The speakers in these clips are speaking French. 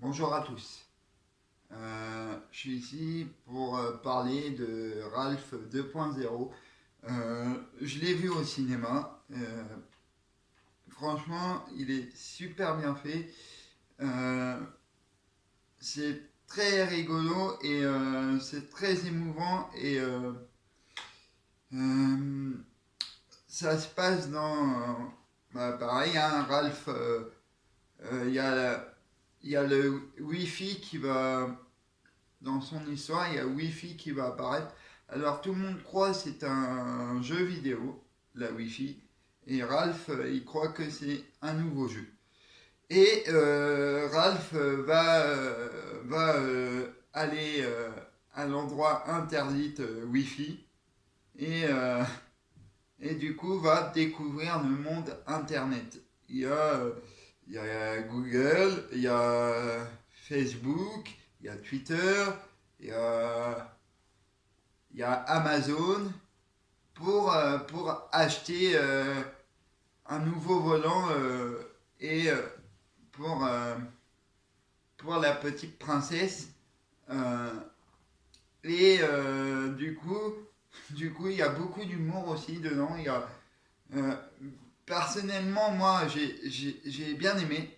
Bonjour à tous. Je suis ici pour parler de Ralph 2.0. Je l'ai vu au cinéma. Franchement, il est super bien fait. Euh, c'est très rigolo et c'est très émouvant et euh, ça se passe dans pareil, hein, Ralph. Il y a, il y a le Wi-Fi qui va dans son histoire, il y a Wi-Fi qui va apparaître. Alors tout le monde croit que c'est un jeu vidéo, la Wi-Fi, et Ralph, il croit que c'est un nouveau jeu. Et Ralph va aller à l'endroit interdit Wi-Fi et, et du coup va découvrir le monde Internet. Il y a Google, il y a Facebook, il y a Twitter, il y a, il y a Amazon pour acheter un nouveau volant et pour, euh, pour la petite princesse. Euh, et du coup, il y a beaucoup d'humour aussi dedans. Euh, Personnellement, moi, j'ai bien aimé.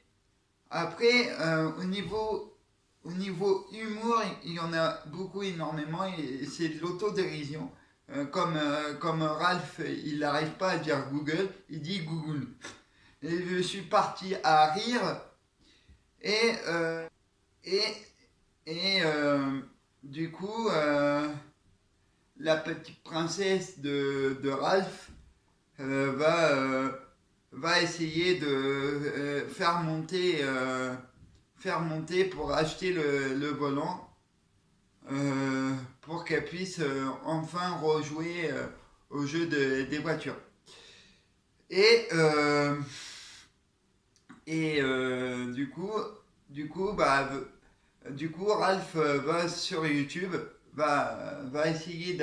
Après, au niveau humour, il y en a beaucoup, énormément, et c'est de l'autodérision. Comme Ralph, il n'arrive pas à dire Google, il dit Google. Et je suis parti à rire, et, euh, et, et du coup, la petite princesse de Ralph euh, va, euh, va essayer de faire monter pour acheter le volant pour qu'elle puisse enfin rejouer au jeu des voitures. Et, euh, et du coup, Ralph va sur YouTube, va essayer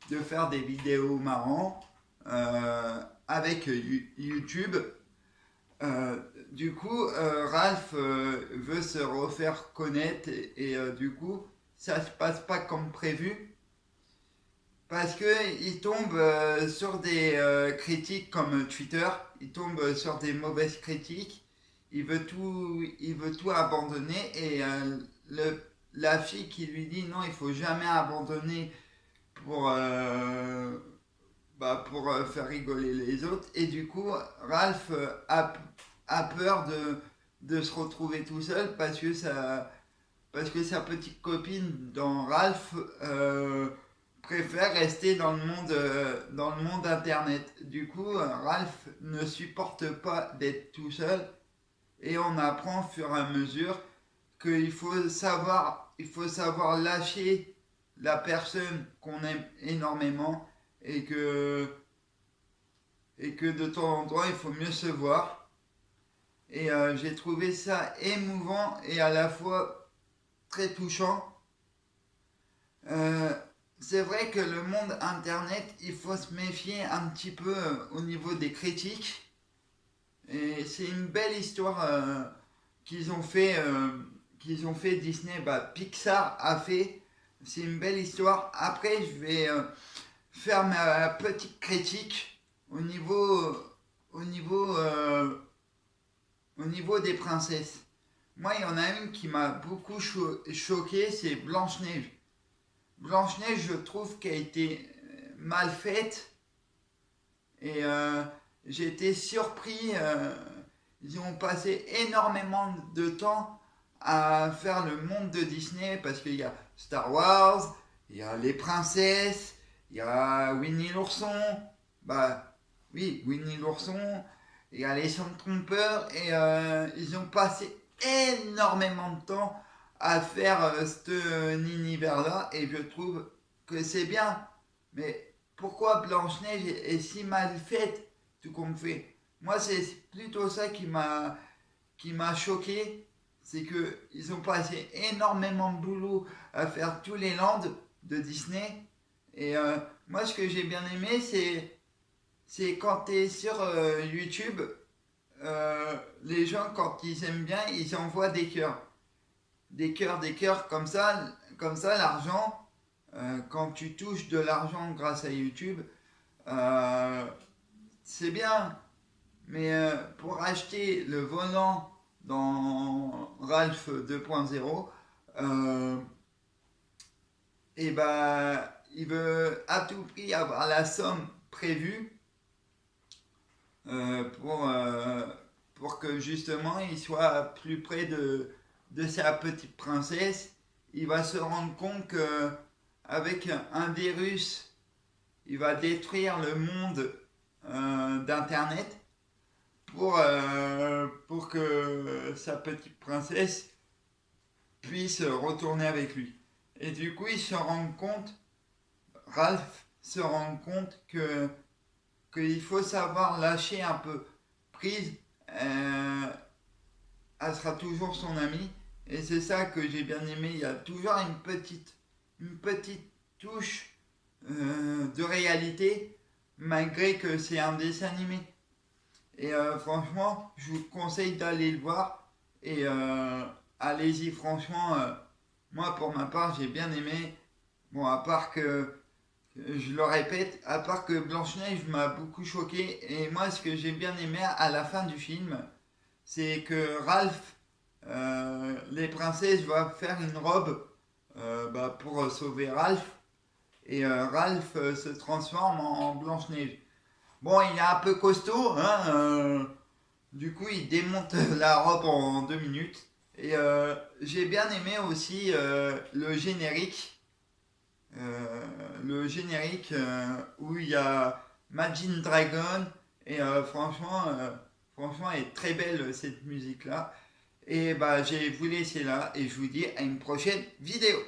de faire des vidéos marrantes avec YouTube. Euh, Ralph veut se refaire connaître et du coup, ça se passe pas comme prévu parce que il tombe sur des critiques comme Twitter, il tombe sur des mauvaises critiques, il veut tout abandonner et la fille qui lui dit non, il faut jamais abandonner pour pour faire rigoler les autres. Et du coup, Ralph a peur de se retrouver tout seul parce que sa petite copine dans Ralph préfère rester dans le monde internet. Du coup, Ralph ne supporte pas d'être tout seul et on apprend au fur et à mesure il faut savoir lâcher la personne qu'on aime énormément et et que de temps en temps il faut mieux se voir. Et j'ai trouvé ça émouvant et à la fois très touchant. Euh, c'est vrai que le monde internet, il faut se méfier un petit peu au niveau des critiques. Et c'est une belle histoire qu'ils ont fait, qu'ils ont fait Disney. Pixar a fait. C'est une belle histoire. Après, je vais faire ma petite critique au niveau, au niveau, euh, au niveau des princesses. Moi, il y en a une qui m'a beaucoup choqué, c'est Blanche-Neige. Blanche-Neige, je trouve qu'elle a été mal faite et j'ai été surpris. Ils ont passé énormément de temps à faire le monde de Disney parce qu'il y a Star Wars, il y a les princesses, il y a Winnie l'ourson. Bah oui, Winnie l'ourson, il y a les trompeurs et ils ont passé énormément de temps à faire cet univers-là et je trouve que c'est bien. Mais pourquoi Blanche-Neige est si mal faite, tout comme fait? Moi, c'est plutôt ça qui m'a choqué. C'est que ils ont passé énormément de boulot à faire tous les lands de Disney. Et moi, ce que j'ai bien aimé, c'est quand tu es sur YouTube, les gens, quand ils aiment bien, ils envoient des cœurs. des cœurs comme ça l'argent, quand tu touches de l'argent grâce à YouTube, euh, c'est bien, mais pour acheter le volant dans Ralph 2.0, et ben il veut à tout prix avoir la somme prévue pour que justement il soit plus près de sa petite princesse. Il va se rendre compte que avec un virus, il va détruire le monde d'Internet pour que sa petite princesse puisse retourner avec lui. Et du coup, Ralph se rend compte qu'il faut savoir lâcher un peu prise. Elle sera toujours son amie. Et c'est ça que j'ai bien aimé. Il y a toujours une petite touche de réalité, malgré que c'est un dessin animé. Et franchement, je vous conseille d'aller le voir. Et allez-y, franchement, moi pour ma part, j'ai bien aimé. Bon, à part que, je le répète, à part que Blanche-Neige m'a beaucoup choqué. Et moi, ce que j'ai bien aimé à la fin du film, c'est que Ralph, les princesses doivent faire une robe pour sauver Ralph. Et Ralph se transforme en Blanche-Neige. Bon, il est un peu costaud, hein, du coup, il démonte la robe en 2 minutes. Et j'ai bien aimé aussi le générique où il y a Imagine Dragon. Et franchement, elle est très belle cette musique-là. Et bah, j'ai vous laisser là et je vous dis à une prochaine vidéo.